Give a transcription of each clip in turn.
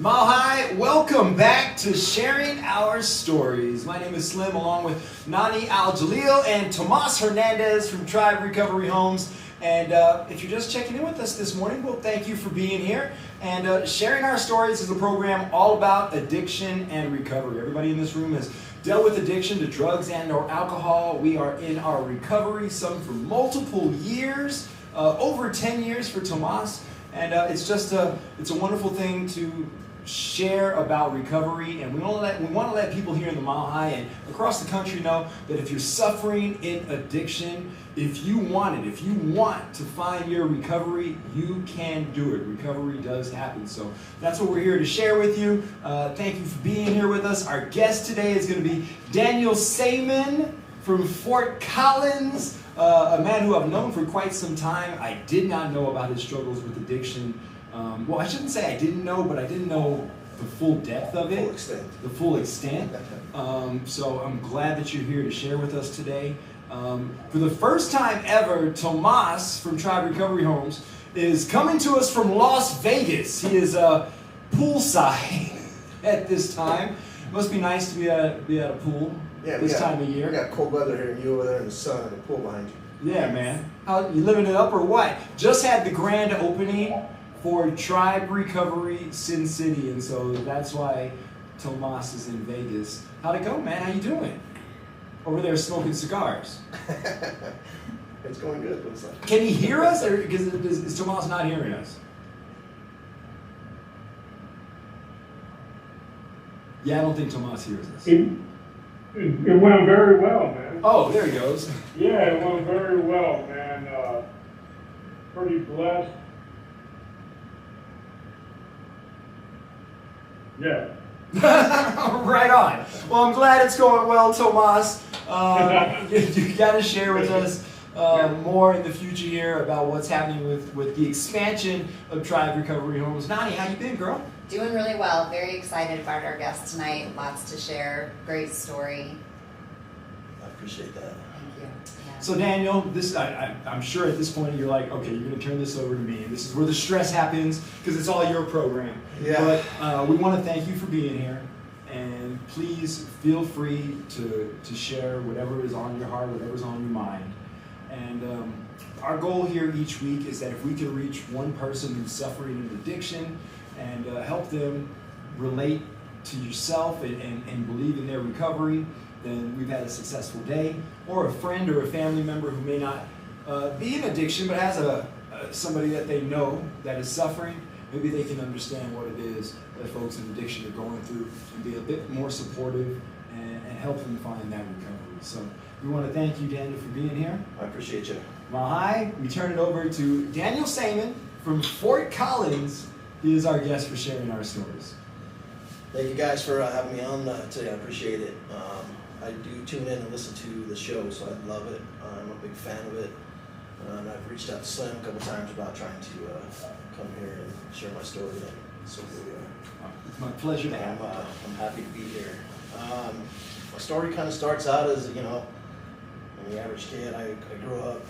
Mile High, welcome back to Sharing Our Stories. My name is Slim, along with Nani Al-Jalil and Tomas Hernandez from Tribe Recovery Homes. And if you're just checking in with us this morning, well, thank you for being here. And Sharing Our Stories is a program all about addiction and recovery. Everybody in this room has dealt with addiction to drugs and or alcohol. We are in our recovery, some for multiple years, over 10 years for Tomas. And it's a wonderful thing to share about recovery, and we want to let people here in the Mile High and across the country know that if you're suffering in addiction, if you want to find your recovery, you can do it. Recovery does happen. So that's what we're here to share with you. Thank you for being here with us. Our guest today is going to be Daniel Saighman from Fort Collins, a man who I've known for quite some time. I did not know about his struggles with addiction. Well, I shouldn't say I didn't know, but I didn't know the full depth of it. The full extent. So I'm glad that you're here to share with us today. For the first time ever, Tomas from Tribe Recovery Homes is coming to us from Las Vegas. He is poolside at this time. Must be nice to be at a pool this time of year. We got cold weather here, and you over there in the sun and the pool behind you. Yeah, man. How you living it up or what? Just had the grand opening for Tribe Recovery Sin City, and so that's why Tomas is in Vegas. How'd it go, man? How you doing? Over there smoking cigars. It's going good, looks like. Can he hear us, or is Tomas not hearing us? Yeah, I don't think Tomas hears us. It went very well, man. Oh, there he goes. Yeah, it went very well, man. Pretty blessed. Yeah. Right on. Well, I'm glad it's going well, Tomas. You got to share with us more in the future here about what's happening with the expansion of Tribe Recovery Homes. Nani, how you been, girl? Doing really well. Very excited about our guest tonight. Lots to share. Great story. I appreciate that. Thank you. Yeah. So Daniel, I'm sure at this point you're like, okay, you're going to turn this over to me. This is where the stress happens because it's all your program. Yeah. But we want to thank you for being here, and please feel free to share whatever is on your heart, whatever's on your mind. And our goal here each week is that if we can reach one person who's suffering an addiction and help them relate to yourself and believe in their recovery, then we've had a successful day. Or a friend or a family member who may not be in addiction but has somebody that they know that is suffering, maybe they can understand what it is that folks in addiction are going through and be a bit more supportive and help them find that recovery. So we want to thank you, Daniel, for being here. I appreciate you. Mile High, we turn it over to Daniel Saighman from Fort Collins. He is our guest for sharing our stories. Thank you guys for having me on today. I appreciate it. I do tune in and listen to the show, so I love it. I'm a big fan of it. And I've reached out to Slim a couple times about trying to come here and share my story. And so here we are. It's my pleasure to have you. I'm happy to be here. My story kind of starts out as, I'm the average kid. I grew up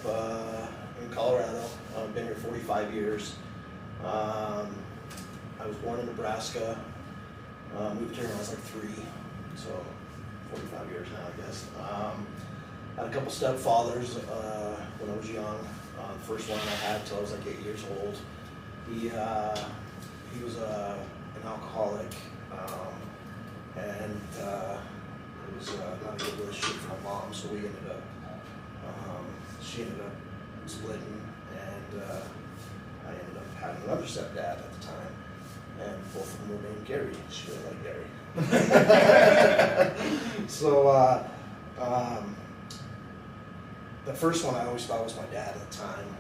in Colorado. I've been here 45 years. I was born in Nebraska. Moved here when I was like 3, so 45 years now, I guess. Had a couple stepfathers when I was young. The first one I had till I was like 8 years old. He was an alcoholic, and it was not a good relationship for my mom, so she ended up splitting, and I ended up having another stepdad at the time, and both of them were named Gary. She really liked Gary. So the first one I always thought was my dad at the time.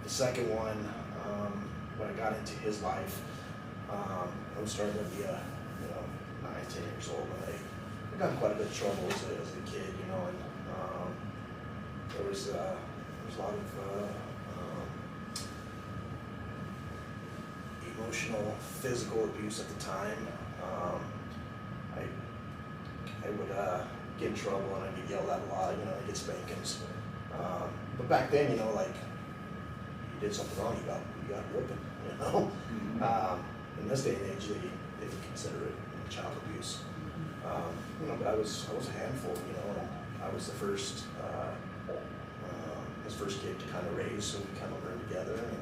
The second one, when I got into his life, I was starting to be 9, 10 years old, and I got in quite a bit of trouble as a kid, and there was a lot of emotional, physical abuse at the time. I would get in trouble and I'd get yelled at a lot, I'd get spankings. But back then, you did something wrong, you got whipping, In this day and age, they would consider it child abuse. But I was a handful, and I was his first kid to kind of raise, so we kind of learned together, and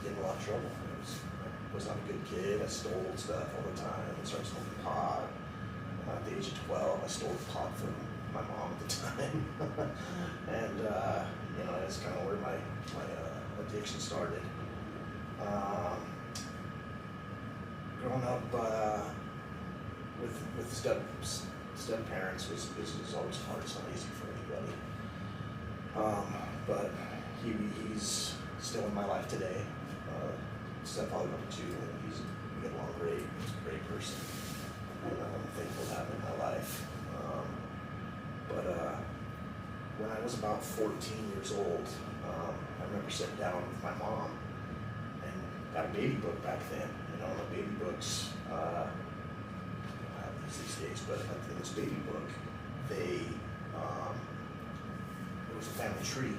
get in a lot of trouble. I was not a good kid. I stole stuff all the time. I started smoking pot. At the age of 12, I stole pot from my mom at the time, and that's kind of where my addiction started. Growing up with step parents was always hard. It's not easy for anybody. But he's still in my life today. Stepfather number 2, and we get along great. He's a great person, and I'm thankful to have him in my life. But when I was about 14 years old, I remember sitting down with my mom and got a baby book back then. The baby books, I don't have these days, but in this baby book, there was a family tree,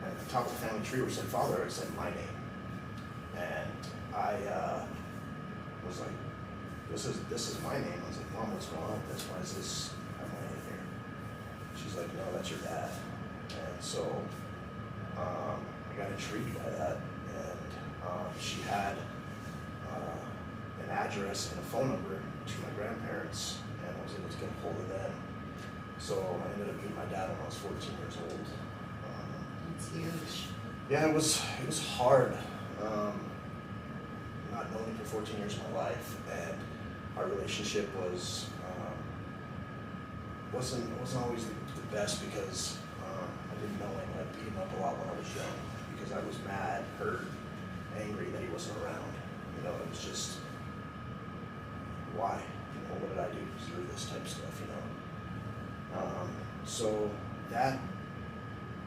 and at the top of the family tree where it said father, it said my name, and I was like, this is my name. I was like, Mom, what's going on with this? Why does this have my name here? She's like, no, that's your dad. And so I got intrigued by that, and she had an address and a phone number to my grandparents, and I was able to get a hold of them. So I ended up meeting my dad when I was 14 years old. That's huge. Yeah, it was hard. Not knowing him for 14 years of my life, and our relationship wasn't always the best because I didn't know him. I beat him up a lot when I was young because I was mad, hurt, angry that he wasn't around. It was just, why? What did I do to deserve this type of stuff? So that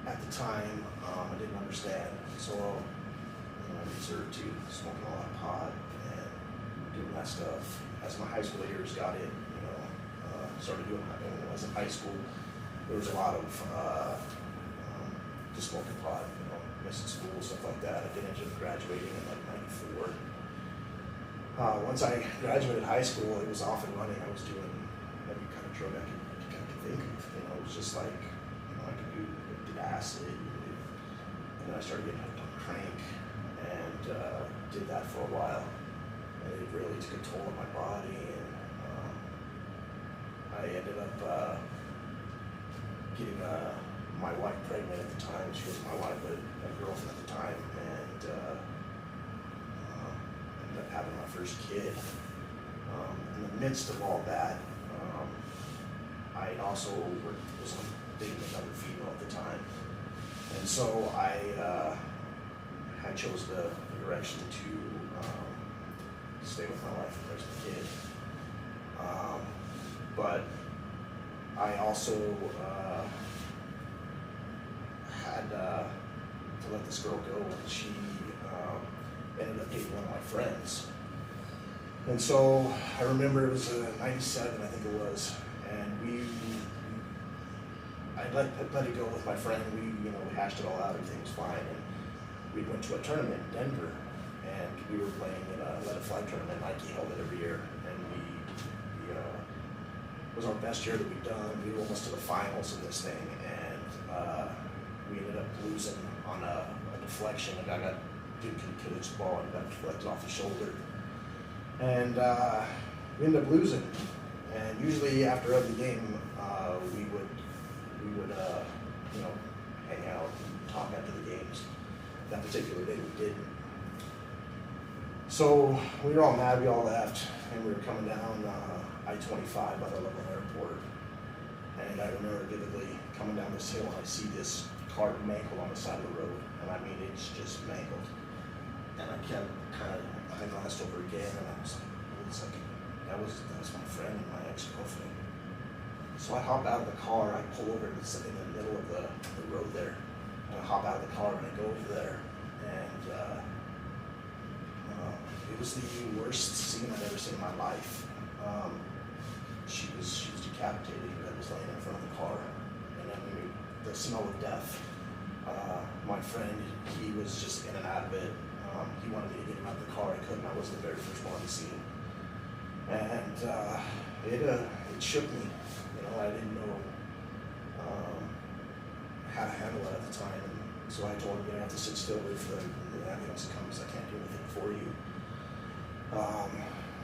at the time I didn't understand. So I resorted to smoking a lot of pot and doing that stuff. As my high school years got in, started doing that. When I was in high school, there was a lot of just smoking pot, missing school, stuff like that. I didn't end up graduating in like '94. Once I graduated high school, it was off and running. I was doing every kind of drug I could think of. It was just like, I did acid, and then I started getting hooked on crank, and did that for a while. And it really took a toll on my body, and I ended up getting my wife pregnant at the time. She was my wife, but a girlfriend at the time, and ended up having my first kid. In the midst of all that, I also was dating another female at the time, and so I chose the direction to stay with my wife and raise my kid. But I also had to let this girl go, and she ended up dating one of my friends. And so I remember it was '97, I think it was, and I let it go with my friend. We hashed it all out. Everything was fine, and we went to a tournament in Denver, and we were playing in a Let It Fly tournament. Nike held it every year, and it was our best year that we'd done. We were almost to the finals in this thing, and we ended up losing on a deflection. A guy did his ball and got deflected off his shoulder, and we ended up losing. And usually after every game, we would hang out and talk after the games. That particular day we didn't. So we were all mad. We all left, and we were coming down I-25 by the Loveland Airport. And I remember vividly coming down this hill, and I see this car mangled on the side of the road, and I mean it's just mangled. And I kept I glanced over again, and I was like, wait a second, that was my friend and my ex-girlfriend. So I hop out of the car, I pull over in the middle of the road there, and I hop out of the car and I go over there, and it was the worst scene I've ever seen in my life. She was decapitated. Her head was laying in front of the car, and I mean the smell of death. My friend, he was just in and out of it. he wanted me to get him out of the car. I couldn't. I wasn't the very first one on the scene. And it shook me. You know, I didn't know how to handle it at the time. And so I told him, you have to sit still, wait for the ambulance comes. I can't do anything for you.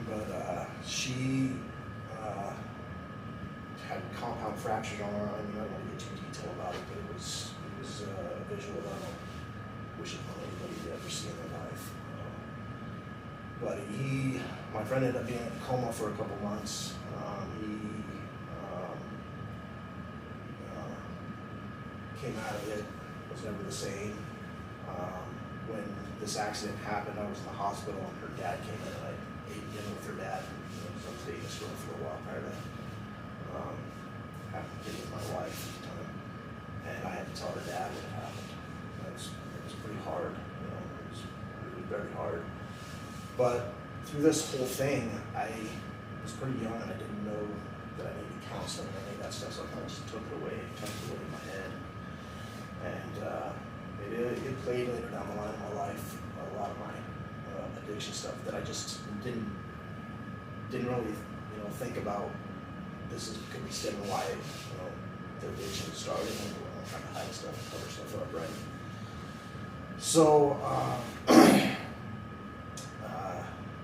But she had compound fractures on her arm. I don't want to get too detailed about it, but it was a visual that I don't wish upon anybody to ever see in their life. But my friend ended up being in a coma for a couple months. He came out of it, was never the same. When this accident happened, I was in the hospital and her dad came in and I ate dinner with her dad. I was dating this girl for a while prior to having a kid with my wife at the time. And I had to tell her dad what had happened. It was pretty hard, you know, it was very hard. But through this whole thing, I was pretty young and I didn't know that I needed counseling or any of that stuff, so I kind of just took it away in my head. And it played later down the line in my life, a lot of my addiction stuff that I just didn't really, think about. This could be stemming why, the addiction started, and I'm trying to hide stuff, cover stuff up, right? So, I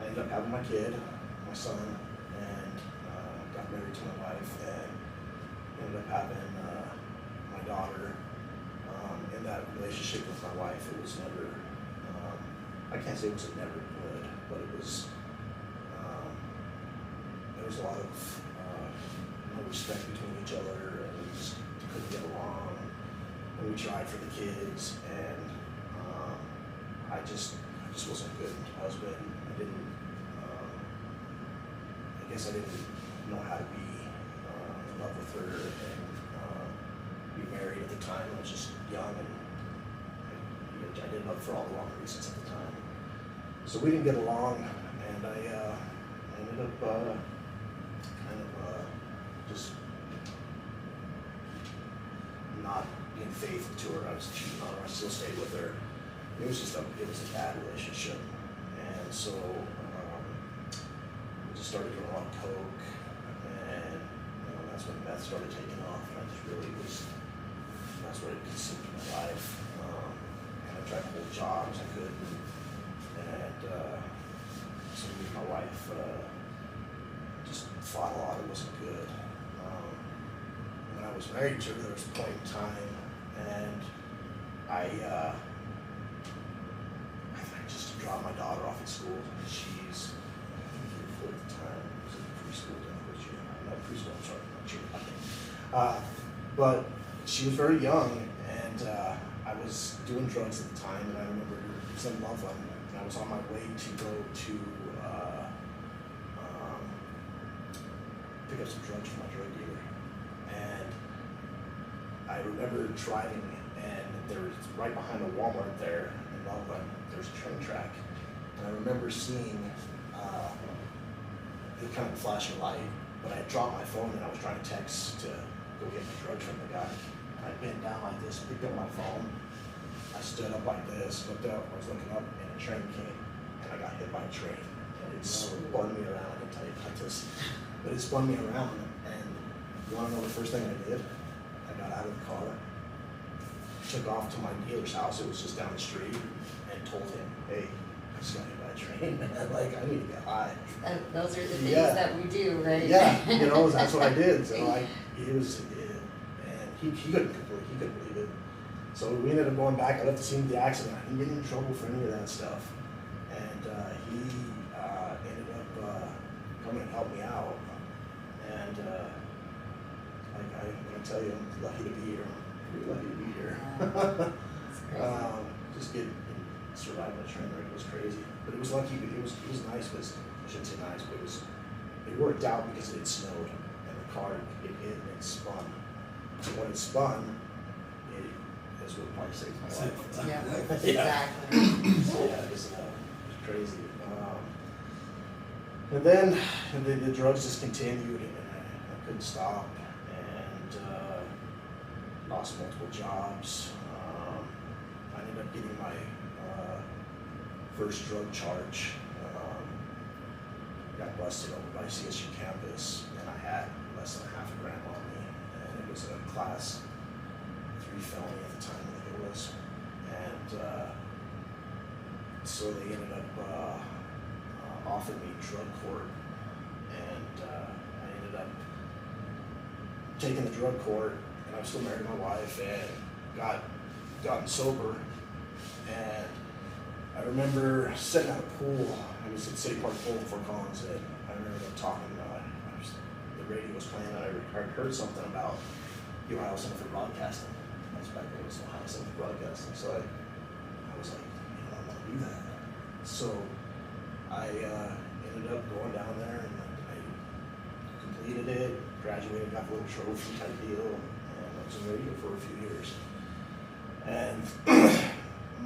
ended up having my kid, my son, and got married to my wife, and ended up having my daughter. In that relationship with my wife, it was never, I can't say it was never good, but it was, there was a lot of no respect between each other, and we just couldn't get along, and we tried for the kids, and I just wasn't a good husband. I guess I didn't know how to be in love with her and be married at the time. I was just young and I did love for all the wrong reasons at the time. So we didn't get along, and I ended up just not being faithful to her. I was cheating on her. I still stayed with her. It was a bad relationship, and so we just started doing a lot of coke, and that's when meth started taking off, and I just really that's what it consumed my life. And I tried to hold jobs, I couldn't, and so me and my wife just fought a lot. It wasn't good. When I was married to her, there was a point in time, and I just dropped my daughter off at school. She's, I think, 4 at the time. It was in preschool, preschool, I'm sorry, not sure. But she was very young, and I was doing drugs at the time, and I remember it was in Loveland, and I was on my way to go to pick up some drugs from my drug dealer. And I remember driving, and there was right behind the Walmart there in Loveland, there's a train track. And I remember seeing the kind of flashing light, but I had dropped my phone and I was trying to text to go get my drugs from the guy. And I bent down like this, picked up my phone. I stood up like this, looked up, I was looking up, and a train came, and I got hit by a train. And it spun me around. I can tell you about this. But it spun me around, and you want to know the first thing I did? I got out of the car, took off to my dealer's house. It was just down the street, and told him, "Hey, I just got hit by a train, man. Like, I need to get high." Those are the things that we do, right? Yeah, that's what I did. So he couldn't believe it. So we ended up going back. I left the scene of the accident. I didn't get in trouble for any of that stuff, and he ended up coming and helped me out. And when I tell you, I'm lucky to be here. I'm pretty lucky to be here. Just surviving the train wreck was crazy, but it was lucky. It was nice. But I shouldn't say nice, but it worked out because it snowed and the car it hit and it spun. So when it spun, it would probably saved my life. Yeah, exactly. So it was crazy. And then the drugs just continued, and I couldn't stop, and lost multiple jobs. I ended up getting my first drug charge. Got busted over by CSU campus, and I had less than half a gram on me, and it was a class 3 felony at the time, I think it was. And so they ended up offering me drug court, and I ended up taking the drug court, and I was still married to my wife, and gotten sober. And I remember sitting at a pool. I was at City Park Pool in Fort Collins, and I remember them talking about the radio was playing, and I heard something about the Ohio Center for Broadcasting. That was back then, it was Ohio Center for Broadcasting. So I was like, I want to do that. So I ended up going down there, and I completed it, graduated, got a little trophy type deal, and I was in radio for a few years. And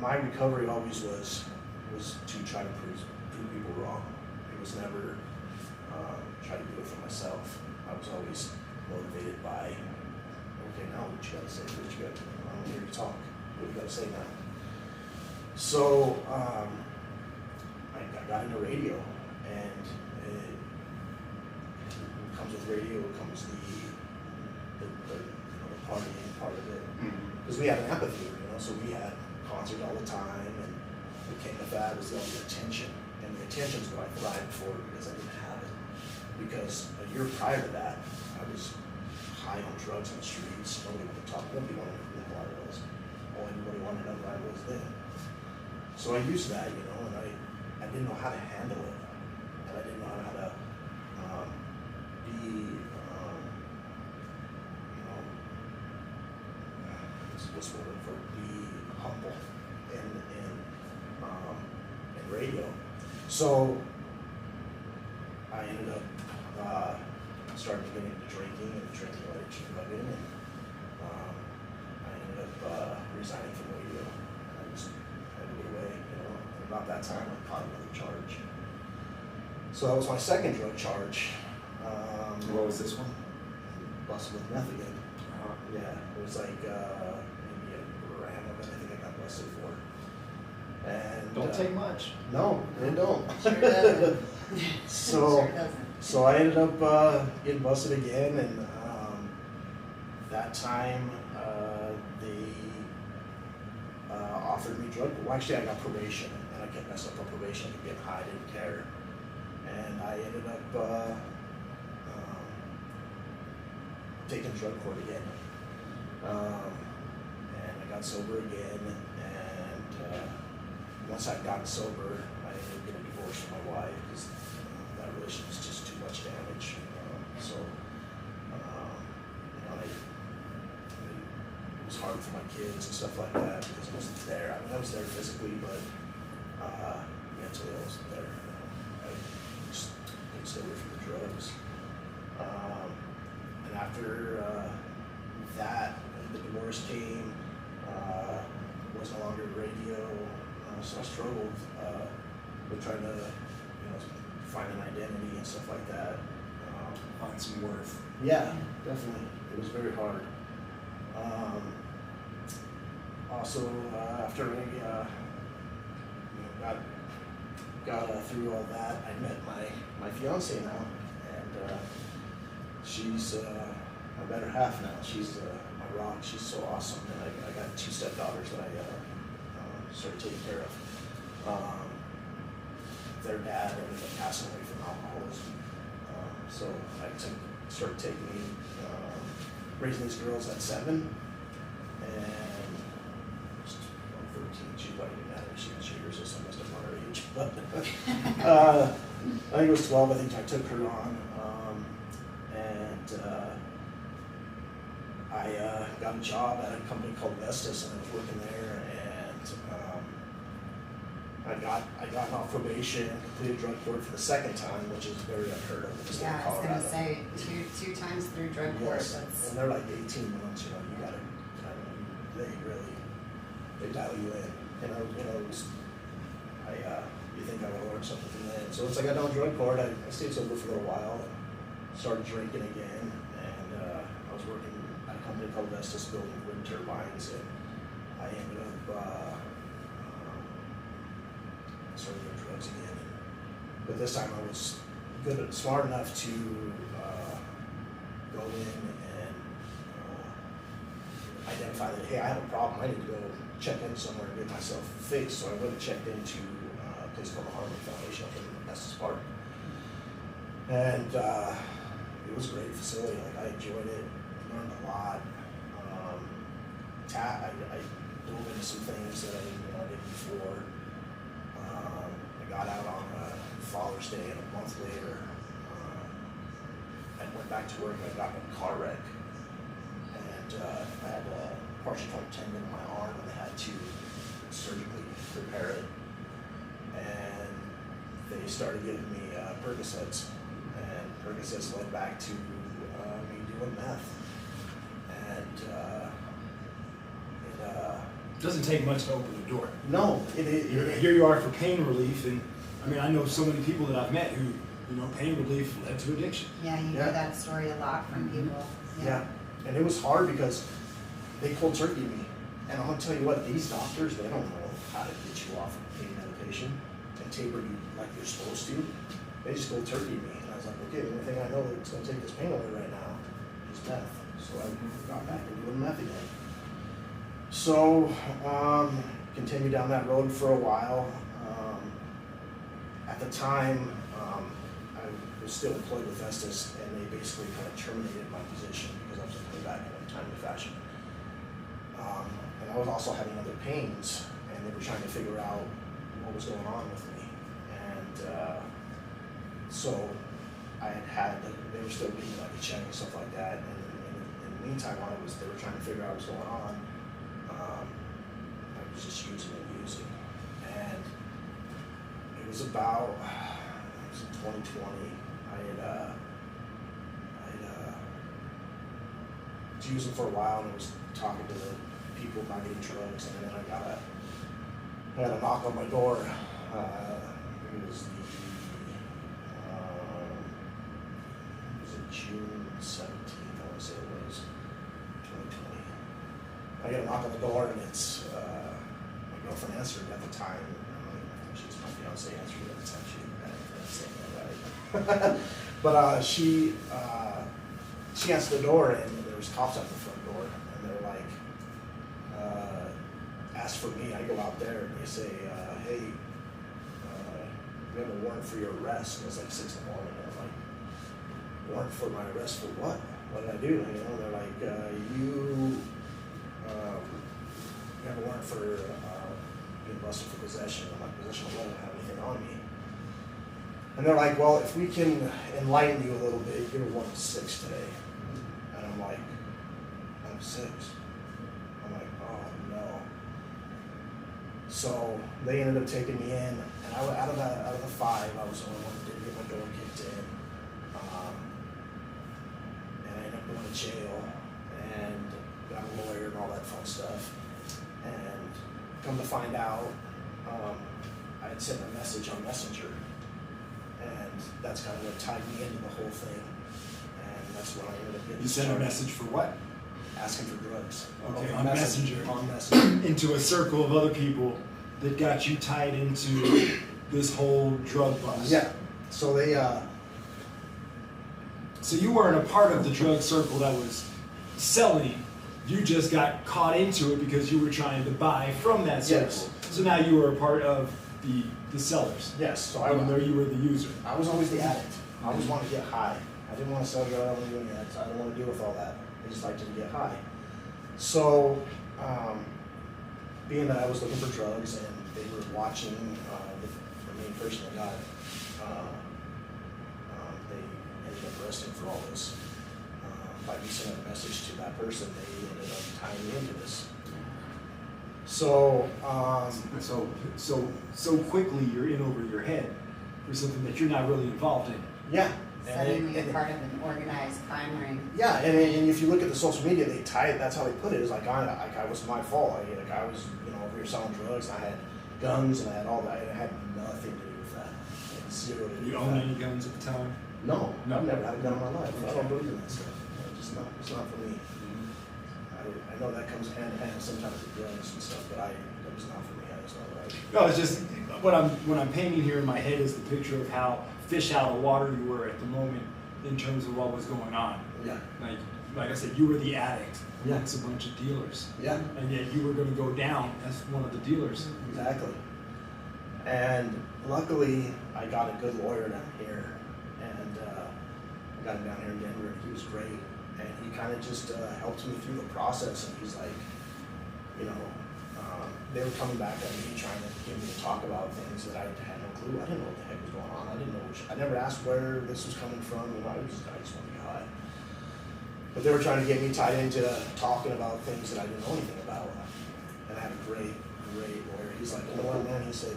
my recovery always was to try to prove people wrong. It was never try to do it for myself. I was always motivated by, okay, now what you got to say? What you got? I'm here to talk. What you got to say now? So I got into radio, and it comes with radio. It comes the partying part of it, because we had an amphitheater, so we had concerts all the time, and what came with that was the attention, and the attention is what I thrived for, because I didn't have it. Because a year prior to that, I was high on drugs on the streets. Nobody wanted to talk. Nobody wanted to know who I was. All anybody wanted to know who I was then. So I used that, and I didn't know how to handle it, and I didn't know how to be, what's the word for be humble in radio. So I ended up starting to get into drinking and drinking like drugging, and I ended up resigning from radio. I just had to get away, And about that time, I caught another charge. So that was my second drug charge. What was this one? Busted with meth again. Yeah, it was like maybe a gram of it. I think I got busted for. And Don't take much. No, they don't. Sure doesn't. So, Sure doesn't. so I ended up getting busted again, and that time they offered me drug. Well, actually, I got probation, and I kept messing up on probation. I kept getting high, I didn't care, and I ended up taking drug court again. And I got sober again, and once I'd gotten sober, I ended up getting divorced from my wife, because that relationship was just too much damage. It was hard for my kids and stuff like that, because I wasn't there. I was there physically, but mentally I wasn't there. I just couldn't stay away from the drugs. And after that, the divorce came. Was no longer radio, so I struggled with trying to, find an identity and stuff like that. Find some worth. Yeah, definitely. It was very hard. Also, after I got through all that, I met my fiance now, and she's my better half now. She's my rock. She's so awesome, and I got 2 stepdaughters that I started taking care of. Their dad ended up passing away from alcoholism, so I started taking raising these girls at 7, and 13. She probably didn't matter. She was years, so I must have run her age. But I think it was 12. I think I took her on, and I got a job at a company called Vestas, and I was working there, and I got off probation and completed drug court for the second time, which is very unheard of in the state of Yeah, I was Colorado. gonna say, two times through drug court, Yes, that's, and they're like 18 months, you gotta, they really, they dial you in. It was, you think I would learn something from that. So once I got done with drug court, I stayed sober for a little while and started drinking again. And I was working at a company called Vestas building wind turbines, and I ended up started But this time I was smart enough to go in and identify that, hey, I have a problem. I need to go check in somewhere and get myself fixed. So I went and checked into a place called the Harmony Foundation up in Estes Park. And it was a great facility. Like, I enjoyed it, learned a lot. I dove into some things that I did before. I got out on Father's Day, and a month later, I went back to work and I got in a car wreck. And I had a partial torn tendon in my arm, and they had to surgically repair it. And they started giving me Percocets, and Percocets led back to me doing meth. And It doesn't take much to open the door. no, Here you are for pain relief, and I mean, I know so many people that I've met who, pain relief led to addiction. Yeah, you Yeah. hear that story a lot from people. Yeah, and it was hard because they cold turkeyed me. And I'm gonna tell you what, these doctors, they don't know how to get you off of pain medication and taper you like you're supposed to. They just cold turkeyed me. And I was like, okay, the only thing I know that's gonna take this pain away right now is meth. So I got back into doing meth again. So, continued down that road for a while. At the time, I was still employed with Estes, and they basically kind of terminated my position because I was coming back in a timely fashion. And I was also having other pains, and they were trying to figure out what was going on with me. And so they were still giving me like a check and stuff like that. And in the meantime, while they were trying to figure out what was going on, I was just using. And it was about, it was in 2020, I was using for a while, and I was talking to the people about getting drugs, and then I had a knock on my door. It was June 17th, I want to say it was, 2020. I get a knock on the door, and it's my girlfriend answered at the time. I think she was my fiance, answered at the time. She didn't say that right. But she answered the door, and there was cops at the front door, and they're like, ask for me. I go out there, and they say, hey, we have a warrant for your arrest. And it's like 6 in the morning, and I'm like, warrant for my arrest for what? What did I do? They're like, you have a warrant for being busted for possession. I'm like, possession of what? I don't have anything on me. And they're like, well, if we can enlighten you a little bit, you're 1 of 6 today. And I'm like, I'm 6. I'm like, oh no. So they ended up taking me in, and out of the 5, I was the only one that didn't get my door kicked in. And I ended up going to jail and got a lawyer and all that fun stuff. And come to find out, I had sent a message on Messenger, and that's kind of what tied me into the whole thing. And that's when I ended up getting You sent a message for what? asking for drugs. Okay, on Messenger. On Messenger. Into a circle of other people that got you tied into this whole drug bust. Yeah. So they, So you weren't a part of the drug circle that was selling. You just got caught into it because you were trying to buy from that circle. Yes. So now you were a part of the sellers. yes. So Even though you were the user. I was always the addict. I always wanted to get high. I didn't want to sell drugs. I don't want to do any of that. I don't want to deal with all that. I just liked to get high. So, being that I was looking for drugs, and they were watching the main person that got it, they ended up arresting for all this. By me sending a message to that person, they ended up tying me into this. So, So quickly you're in over your head for something that you're not really involved in. yeah. Suddenly you're part of an organized crime ring. Yeah, and if you look at the social media, they tie it. That's how they put it. It's like I was my fault. I was over here selling drugs. And I had guns and I had all that. I had nothing to do with that. I had zero to do You with own that. any guns at the time? No, No. I've never had a gun in my life. I Okay. don't believe in that stuff. It's not for me. I know that comes hand in hand sometimes with drugs and stuff, but that was not for me. I It's not right. No, it's just what I'm painting here in my head is the picture of how fish out of water you were at the moment in terms of what was going on. Yeah. Like I said, you were the addict Yeah. amongst a bunch of dealers. Yeah. And yet you were going to go down as one of the dealers. Exactly. And luckily, I got a good lawyer down here, and I got him down here in Denver, and he was great. And he kind of just helped me through the process. And he's like, you know, they were coming back at me trying to get me to talk about things that I had no clue. I didn't know what the heck was going on. I didn't know. I never asked where this was coming from. You know, I just wanted to get high. But they were trying to get me tied into talking about things that I didn't know anything about. And I had a great lawyer. He's like, you know what, man? He said,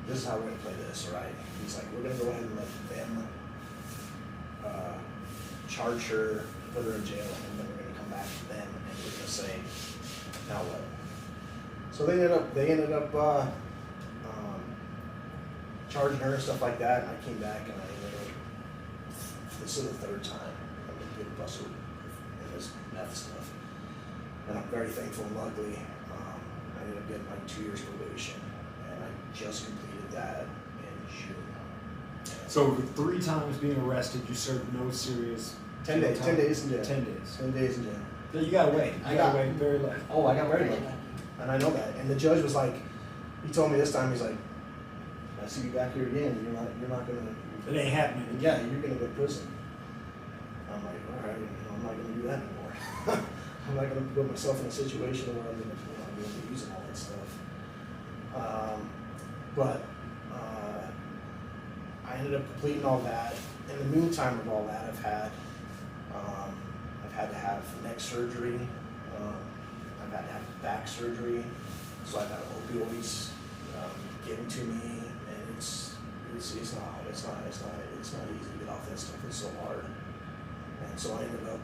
this is how we're going to play this, all right? He's like, we're going to go ahead and let them charge her, put her in jail, and then we're going to come back to them and we're going to say, now what? So they ended up charging her and stuff like that, and I came back and I ended up, this is the third time I'm going to get busted in this meth stuff. And I'm very thankful and luckily I ended up getting like 2 years probation, and I just completed that in June. So with 3 times being arrested, you served no serious 10 days. time? 10 days in jail. 10 days. 10 days in jail. No, you got away. You got away very lucky. Oh, I got very lucky. And I know that. And the judge was like, he told me this time, he's like, I see you back here again, you're not gonna. It ain't happening. Yeah, you're gonna go to prison. I'm like, all right, I'm not gonna do that anymore. I'm not gonna put myself in a situation where I'm gonna be using all that stuff. But I ended up completing all that. In the meantime of all that, I've had to have neck surgery. I've had to have back surgery. So I've had opioids given to me, and it's not easy to get off that stuff. It's so hard. And so I ended up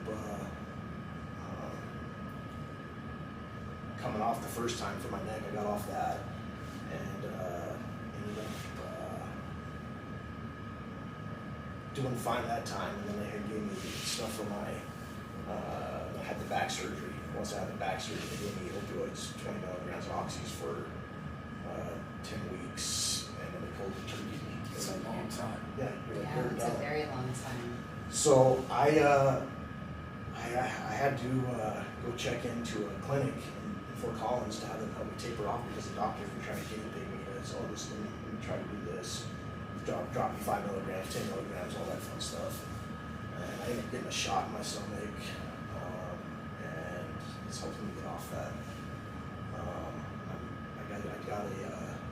coming off the first time for my neck. I got off that and ended up doing fine that time. And then they had gave me stuff for my I had the back surgery. Once I had the back surgery, they gave me opioids, 20 milligrams of oxys for 10 weeks, and then they pulled the turkey. It's a long time. Yeah, Yeah, it's a very long time. so I had to go check into a clinic in Fort Collins to have them help me taper off because the doctors were trying to guinea pig me. So let me try to do this. Drop me 5 milligrams, 10 milligrams, all that fun stuff. And I ended up getting a shot in my stomach, and it's helping me get off that. I got a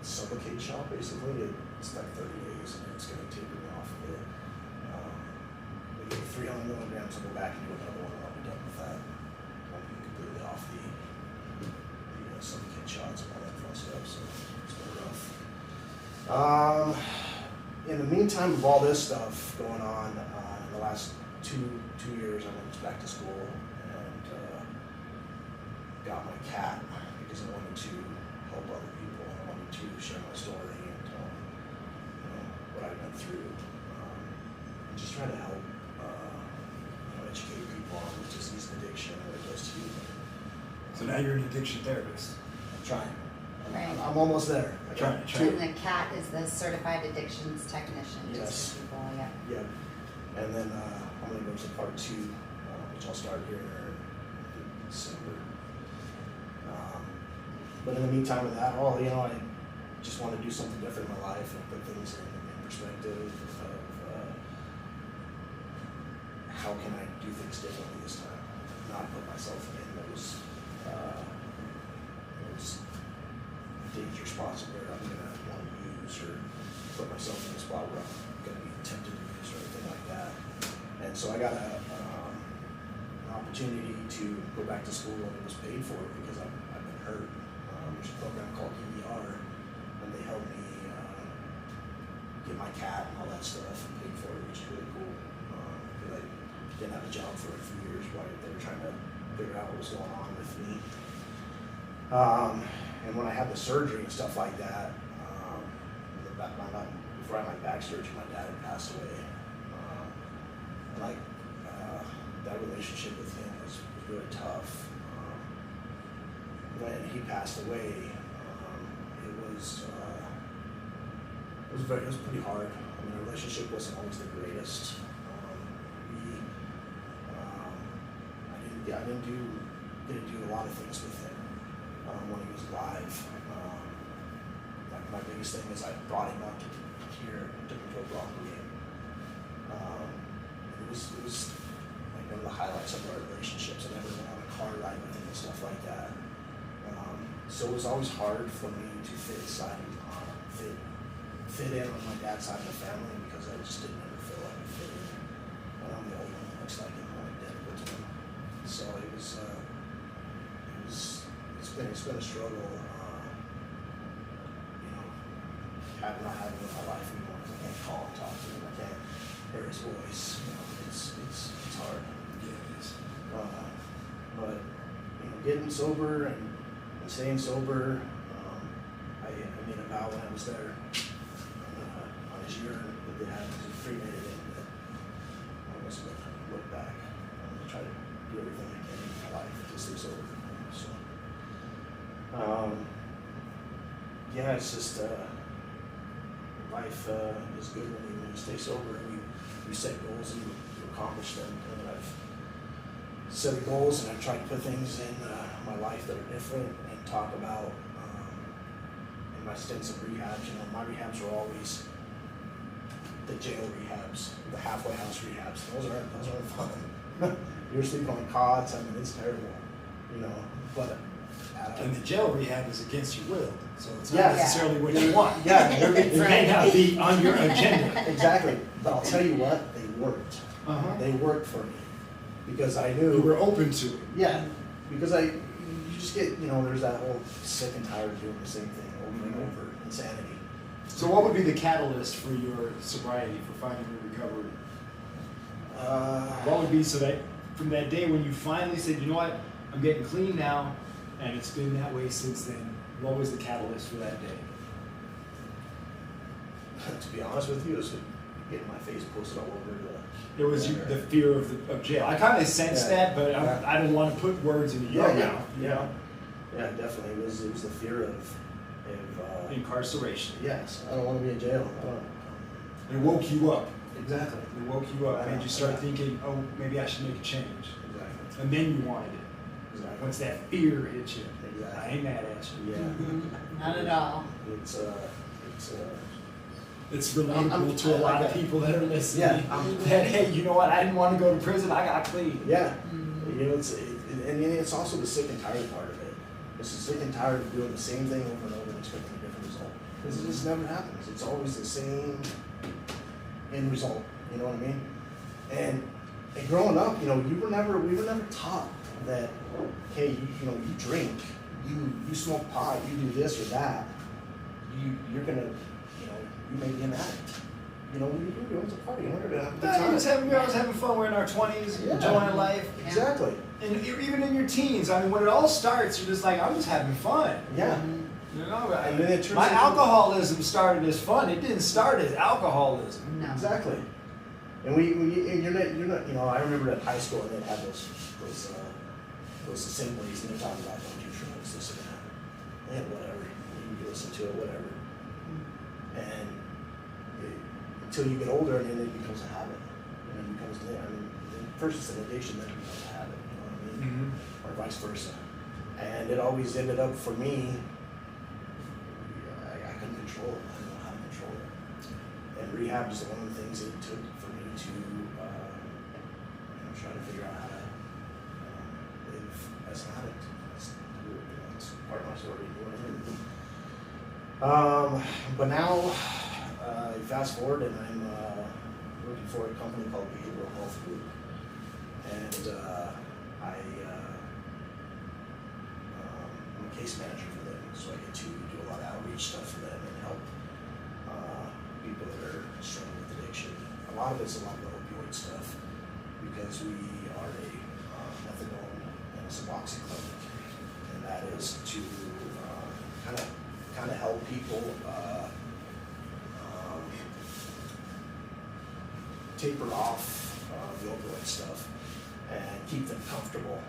Sublocade shot basically. It's like 30 days, and it's going to taper me off of it. We get 300 milligrams. I'll go back and do another one, and I'll be done with that. I'll be completely off the Sublocade shots and all that fun stuff. So it's been rough. In the meantime of all this stuff going on, in the last two years, I went back to school and got my cat because I wanted to help other people. I wanted to share my story and tell them, what I went through, and just try to help, educate people on disease and addiction and what it does to you. So now you're an addiction therapist. I'm trying. Right. I'm almost there. Trying. And the CAT is the Certified Addictions Technician. Yes. Just for people, yeah. Yeah, and then I'm going to go to part 2, which I'll start here in December. But in the meantime of that, I just want to do something different in my life and put things in perspective of how can I do things differently this time, not put myself in those danger spots where I'm going to want to use or put myself in a spot where I'm going to be tempted to use or anything like that. And so I got an opportunity to go back to school and it was paid for because I've been hurt. There's a program called EVR, and they helped me get my cat and all that stuff and paid for it, which is really cool. Because I didn't have a job for a few years while they were trying to figure out what was going on with me. And when I had the surgery and stuff like that, before I had my back surgery, my dad had passed away. That relationship with him was really tough. When he passed away, it it was pretty hard. I mean, our relationship wasn't always the greatest. I didn't do a lot of things with him when he was alive. Like my biggest thing is I brought him up here, took him to a Bronco game. It was like one of the highlights of our relationships. I never went on a car ride with him and stuff like that. So it was always hard for me to fit in on my dad's side of the family because I just didn't ever feel like I fit in. And I'm the only one that looks like him, I'm identical to him. So it's been a struggle, not having him in my life anymore because I can't call and talk to him, I can't hear his voice. It's hard. Yeah, it is. But getting sober and staying sober, I made a vow when I was there on his urine that they had cremated him that I wasn't going to look back. I'm going to try to do everything I can in my life to stay sober. So, yeah, it's just life is good when you stay sober and you set goals and you accomplish them. And I've set goals and I've tried to put things in my life that are different and talk about in my stints of rehabs. My rehabs were always the jail rehabs, the halfway house rehabs. Those aren't fun. You're sleeping on cots. I mean, it's terrible, But and the jail rehab is against your will, so it's not Yeah. necessarily what you want. Yeah, It may not be on your agenda. exactly. But I'll tell you what, they worked. Uh-huh. They worked for me because I knew You were open to it. Yeah, because you just get, there's that whole sick and tired of doing the same thing over and over, insanity. So what would be the catalyst for your sobriety, for finding your recovery? What would be, so that from that day when you finally said, you know what, I'm getting clean now, and it's been that way since then, what was the catalyst for that day? To be honest with you, it was getting my face posted all over It was the fear of jail. I kind of sensed that, but I don't want to put words into your mouth. Yeah, definitely. It was the fear of Incarceration. Yes, I don't want to be in jail. It woke you up. Exactly. It woke you up, and you start thinking, oh, maybe I should make a change. Exactly. And then you wanted it. Exactly. Once that fear hit you, Exactly. I ain't mad at you. Yeah. Not at all. It's relatable to a lot of people that are listening. Yeah. That, hey, you know what? I didn't want to go to prison. I got clean. Yeah. And it's also the sick and tired part of it. It's the sick and tired of doing the same thing over and over and expecting a different result. Because it just never happens. It's always the same end result. You know what I mean? And growing up, we were never taught that, hey, you drink, you smoke pot, you do this or that, you're gonna, you may be an addict. What are you doing? It's a party. We're gonna have a good time. I was having fun. We're in our 20s, enjoying life. Exactly. And even in your teens, I mean, when it all starts, you're just like, I'm just having fun. Yeah. And then it turns my into- alcoholism started as fun. It didn't start as alcoholism. No. Exactly. And you're not. I remember at high school and they had those assemblies and they're talking about don't do drugs, this and that. Yeah, whatever. You listen to it, whatever. And until you get older, and then it becomes a habit. And it becomes, first it's an addiction, then it becomes a habit. You know what I mean? Mm-hmm. Or vice versa. And it always ended up for me. I couldn't control it. I didn't know how to control it. And rehab is one of the things it took for me to try to figure out how to live as an addict. That's part of my story. You know what I mean? But now, fast forward, and I'm working for a company called Behavioral Health Group, and I'm a case manager for them, so I get to do a lot of outreach stuff for them and help people that are struggling with addiction. A lot of it's a lot of the opioid stuff, because we are a methadone and a Suboxone clinic, and that is to kind of help people taper off the opioid stuff and keep them comfortable.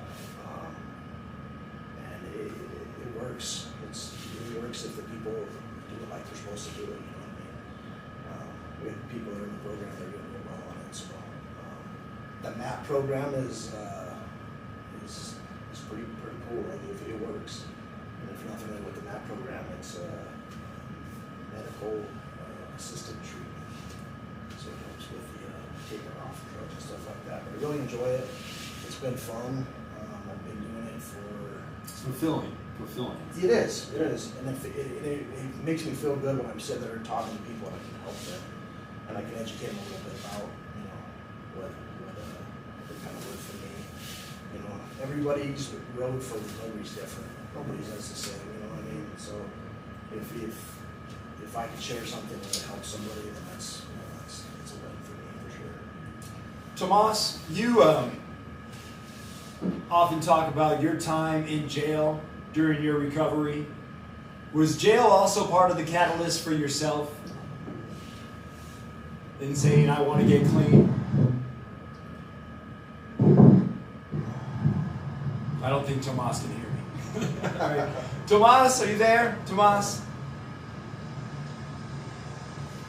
And it works. It really works if the people do it like they're supposed to do it. You know what I mean? We have people that are in the program that are doing real well on it. So the MAP program is pretty cool. Right? It works. And if you're not familiar with the MAP program, it's medical assisted treatment. So it helps with the taking off drugs and stuff like that. But I really enjoy it. It's been fun. I've been doing it for. It's fulfilling. It is, and it makes me feel good when I'm sitting there talking to people and I can help them, and I can educate them a little bit about, what kind of worked for me. Everybody's road for recovery is different. Nobody's does the same. You know what I mean? So if I can share something that helps somebody, then that's a win for me for sure. Tomas, you often talk about your time in jail during your recovery. Was jail also part of the catalyst for yourself in saying, I want to get clean? I don't think Tomas can hear me. All right. Tomas, are you there? Tomas?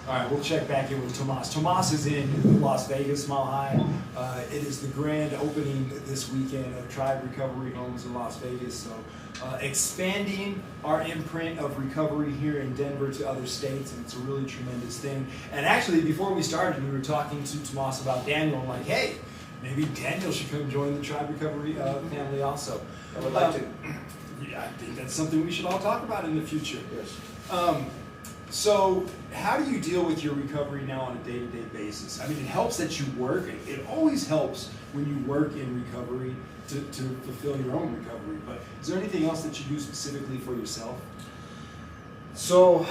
All right, we'll check back in with Tomas. Tomas is in Las Vegas, Mile High. It is the grand opening this weekend of Tribe Recovery Homes in Las Vegas. So expanding our imprint of recovery here in Denver to other states, and it's a really tremendous thing. And actually, before we started, we were talking to Tomas about Daniel. I'm like, hey, maybe Daniel should come join the Tribe Recovery family also. I would like to. Yeah, I think that's something we should all talk about in the future. Yes. So how do you deal with your recovery now on a day-to-day basis? I mean, it helps that you work. It always helps when you work in recovery to fulfill your own recovery. But is there anything else that you do specifically for yourself? So,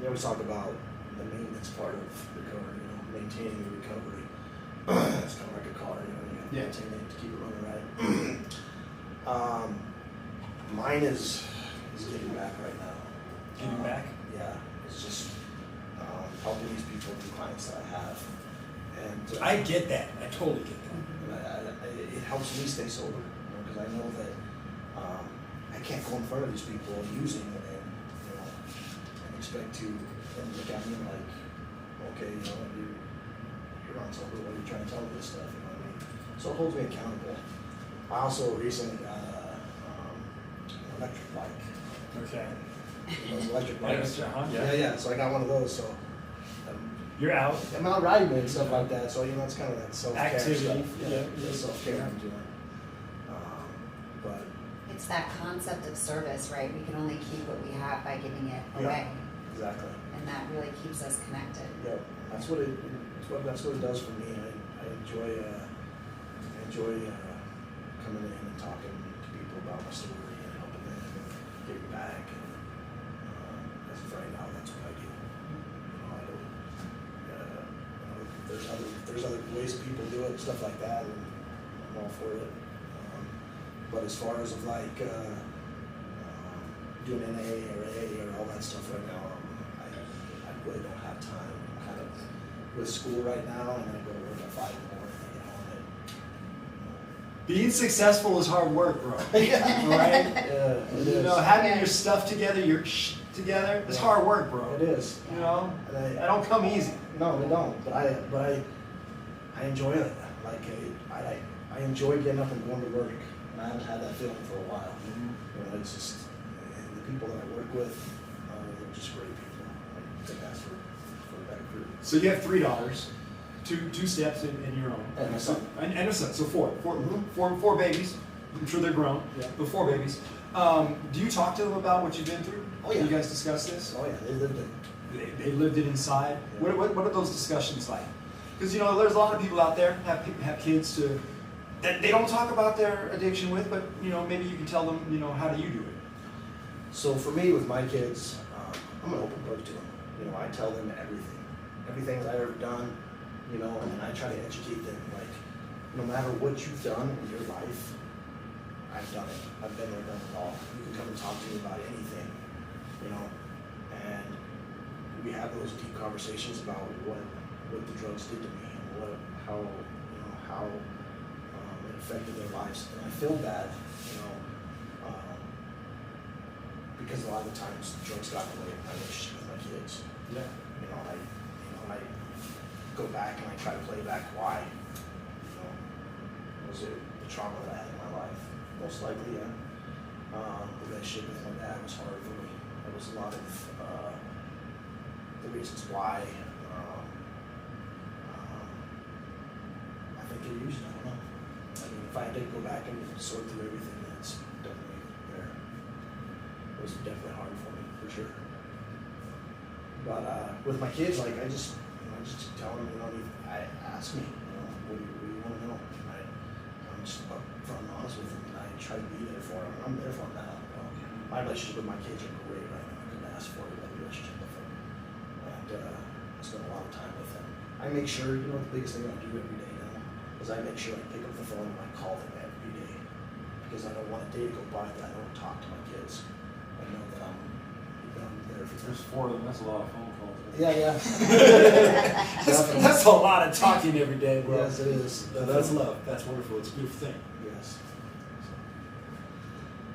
we always talk about the maintenance part of recovery, maintaining the recovery. It's kind of like a car, you have to maintain it to keep it running right. Mine is getting back right now. Getting back? Yeah, it's just helping these people, the clients that I have. And I get that. I totally get that. It helps me stay sober, because I know that I can't go in front of these people using it and expect to look at me like, okay, you're on sober. What are you trying to tell me this stuff? You know what I mean? So it holds me accountable. I also recently got an electric bike. Okay. Those electric bikes. Yeah. Yeah. So I got one of those. So You're out. I'm out riding and stuff like that. So it's kind of that self-care Activity. stuff. Yeah. Self-care I'm doing. But It's that concept of service, right? We can only keep what we have by giving it away. Exactly. And that really keeps us connected. Yep. That's what it does for me. I enjoy coming in and talking to people about my story and helping them and giving back. And as of right now, that's what I do. There's other ways that people do it and stuff like that, and I'm all for it. But as far as doing NA or A or all that stuff right now, I really don't have time. I'm kind of with school right now, and I go to work at 5 in the morning and I get home at. Being successful is hard work, bro. Yeah. All right? Yeah, it is. Having your stuff together, your together, it's hard work, bro. It is. And that don't come easy. No, they don't. But I enjoy it. Like I enjoy getting up and going to work, and I haven't had that feeling for a while. Mm-hmm. It's just and the people that I work with, they're just great people. I think that's for that group. So you have 3 daughters, two steps in your own, And my son. and a son. So four Mm-hmm. four babies. I'm sure they're grown. Yeah. But 4 babies. Do you talk to them about what you've been through? Oh, yeah. Do you guys discuss this? Oh yeah, they lived it. They lived it inside. Yeah. What are those discussions like? Because there's a lot of people out there have kids that they don't talk about their addiction with, but maybe you can tell them how do you do it? So for me, with my kids, I'm an open book to them. I tell them everything that I've ever done, and I try to educate them. Like, no matter what you've done in your life, I've done it. I've been there, done it all. You can come and talk to me about anything, and we have those deep conversations about what the drugs did to me and how it affected their lives. And I feel bad, because a lot of the times drugs got in the way of my relationship with my kids. Yeah. And I go back and I try to play back why. Was it the trauma that I had in my life? Most likely, yeah. The relationship with my dad was hard for me. There was a lot of the reasons why. I think they're used. I don't know. I mean, if I had to go back and sort through everything, that's definitely there. It was definitely hard for me, for sure. But with my kids, like I just tell them, I ask me, what do you want to know? I'm just upfront and honest with them, and I try to be there for them. I'm there for them now. My relationship with my kids are great right now. I couldn't ask for a better relationship with them, and I spend a lot of time with them. I make sure, the biggest thing I do every day now is I make sure I pick up the phone and I call them every day, because I don't want a day to go by that I don't talk to my kids. I know that I'm there for them. There's 4 of them. That's a lot of phone calls. Yeah. That's a lot of talking every day, bro. Yes, it is. That's love. That's wonderful. It's a beautiful thing. Yes.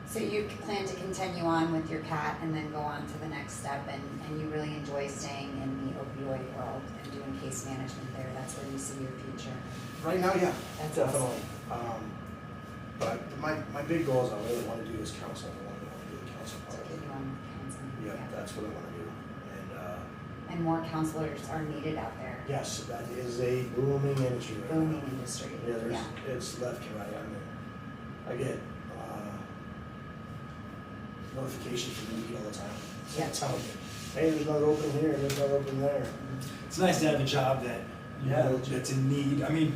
So you plan to continue on with your cat and then go on to the next step, and you really enjoy staying in the opioid world and doing case management there. That's where you see your future. Right now, yeah, That's definitely. But my big goal is I really want to do is counseling. I want to do the counseling part. Continue on with counseling. Yeah, that's what I want to do. And more counselors are needed out there. Yes, that is a booming industry right now. Booming industry. Yeah, it's left and right. I get notifications from Indeed all the time. Yeah. Telling me, hey, there's another opening here, there's another opening there. It's nice to have a job that that's in need. I mean,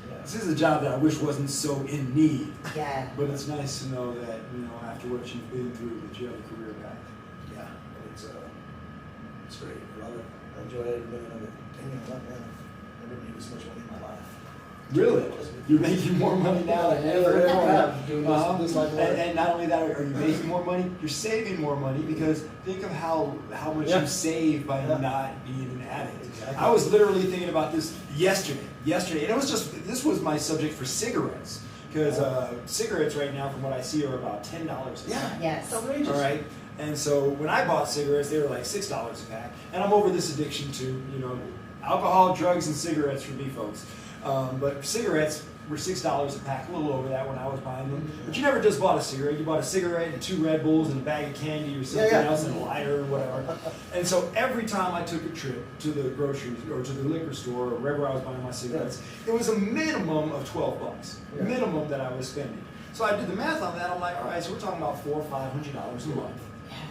Yeah. this is a job that I wish wasn't so in need, Yeah. but it's nice to know that after what you've been through, that you have a career back. Yeah, it's great. I love it. I enjoy every minute of it. And man, I never made this much money in my life. Really? You're making more money now than ever have doing this line of work. And not only that, are you making more money? You're saving more money, because think of how much you save by not being an addict. Exactly. I was literally thinking about this yesterday, and this was my subject for cigarettes, because cigarettes right now, from what I see, are about $10 a pack. Yeah, Yes. it's outrageous. All right. And so when I bought cigarettes, they were like $6 a pack, and I'm over this addiction to alcohol, drugs, and cigarettes for me, folks. But cigarettes were $6 a pack, a little over that when I was buying them. But you never just bought a cigarette. You bought a cigarette and 2 Red Bulls and a bag of candy or something else and a lighter or whatever. And so every time I took a trip to the grocery or to the liquor store or wherever I was buying my cigarettes, it was a minimum of $12, minimum that I was spending. So I did the math on that. I'm like, all right, so we're talking about $400 or $500 a month.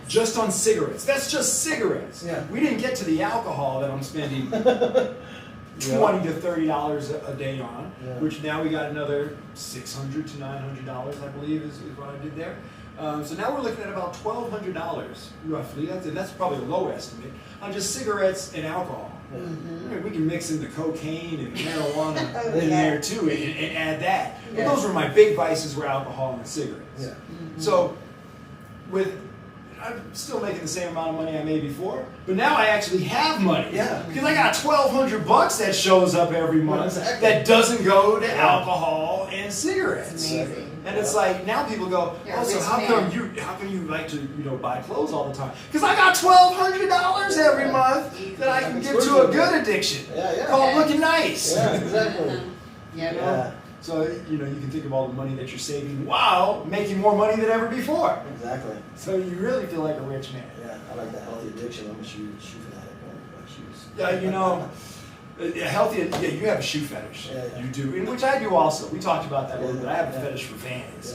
Just on cigarettes. That's just cigarettes. Yeah. We didn't get to the alcohol that I'm spending $20 to $30 a day on, which now we got another $600 to $900, I believe, is what I did there. So now we're looking at about $1,200 roughly. That's probably a low estimate on just cigarettes and alcohol. We can mix in the cocaine and marijuana in there too, and add that. But those were my big vices, were alcohol and cigarettes. So I'm still making the same amount of money I made before, but now I actually have money. Because I got $1,200 that shows up every month that doesn't go to alcohol and cigarettes. It's amazing. And it's like, now people go, oh, so how come you like to buy clothes all the time? Because I got $1,200 every month that I can give to a good addiction called looking nice. Yeah, exactly. Yeah. So, you can think of all the money that you're saving while making more money than ever before. Exactly. So you really feel like a rich man. Yeah, I like that healthy addiction. I'm a shoe fanatic. I like shoes. Healthy, you have a shoe fetish. You do, and which I do also. We talked about that a little bit. I have a fetish for Vans.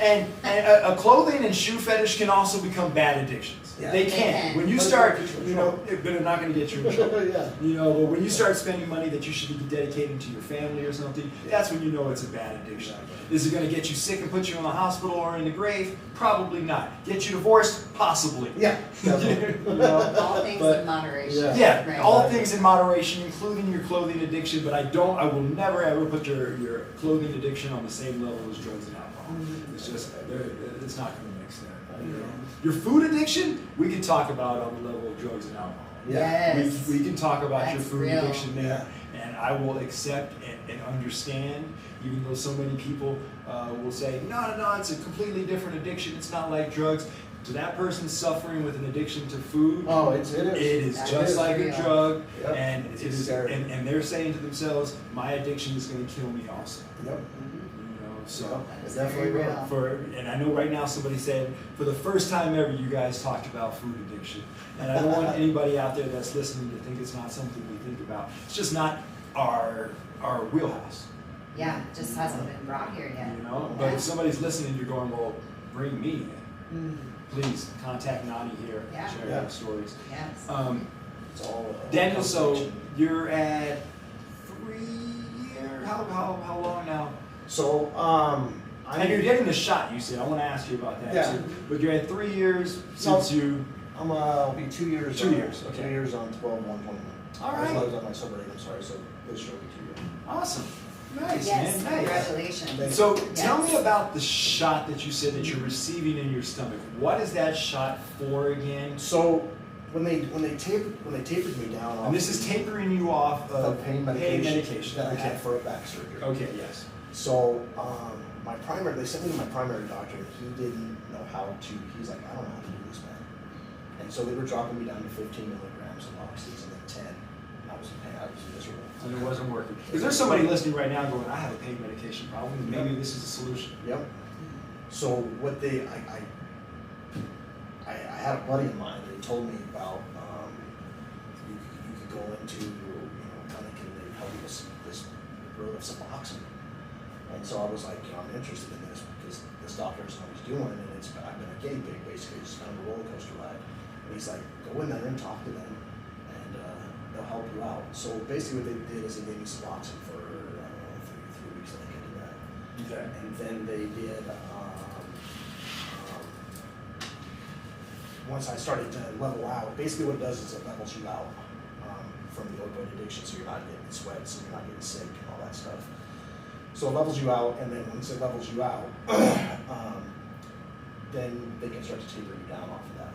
And a clothing and shoe fetish can also become bad addictions. They can. When you start, but they're not going to get you in trouble. But when you start spending money that you should be dedicating to your family or something, that's when you know it's a bad addiction. Is it going to get you sick and put you in the hospital or in the grave? Probably not. Get you divorced? Possibly. All things in moderation. All things in moderation, including your clothing addiction. But I will never ever put your clothing addiction on the same level as drugs and alcohol. It's just it's not going to mix there. Your food addiction, we can talk about on the level of drugs and alcohol. Yes. We can talk about your That's food real. addiction there, and I will accept and understand, even though so many people will say, no, it's a completely different addiction. It's not like drugs. to that person suffering with an addiction to food, Oh, it it is. is That just is like real. a drug, Yep. and It's it is, scary. and they're saying to themselves, my addiction is going to kill me also. Yep. You know, so. Yep. That It is definitely very will. real. And I know right now somebody said, for the first time ever, you guys talked about food addiction. And I don't want anybody out there that's listening to think it's not something we think about. It's just not our wheelhouse, Yeah, it just hasn't been brought here yet. you know? But if somebody's listening, you're going, well, bring me in. Mm, Please contact Nani here, Yeah. share Yeah. your stories. yes. It's all. Daniel, so connection. you're at 3 years? How long now? So, And you're getting the shot, you said. I want to ask you about that. Yeah. So, but you're at 3 years since you. I'll be 2 years. 2 years, okay. 2 years on 12/1/21. All I right. was on my sober date, I'm sorry, so this year will be 2 years. Awesome. Nice, Yes, man. Nice. congratulations. So tell me Yes. about the shot that you said that you're receiving in your stomach. What is that shot for again? So when they tapered me down, And this is tapering you off the of pain medication that I Okay. had for a back surgery. Okay, yes. So they sent me to my primary doctor, and he didn't know how to. He's like, I don't know how to do this, man. And so they were dropping me down to 15 milligrams of oxys and then 10. And I was miserable. And it wasn't working. Because there's somebody listening right now going, I have a pain medication problem. Maybe this is a solution. Yep. So what I had a buddy of mine that told me about you could go into clinic and they help you with this road of Suboxone. And so I was like, I'm interested in this because this doctor doesn't know what he's doing, and I've been a guinea pig basically, just kind of a roller coaster ride. And he's like, go in there and talk to them, and they'll help you out. So basically, what they did is they gave me Suboxone for I don't know, three weeks. I think I did that. Okay. And then they did, once I started to level out, basically what it does is it levels you out from the opioid addiction, so you're not getting sweats, so you're not getting sick and all that stuff. So it levels you out, and then once it levels you out, then they can start to taper you down off of that.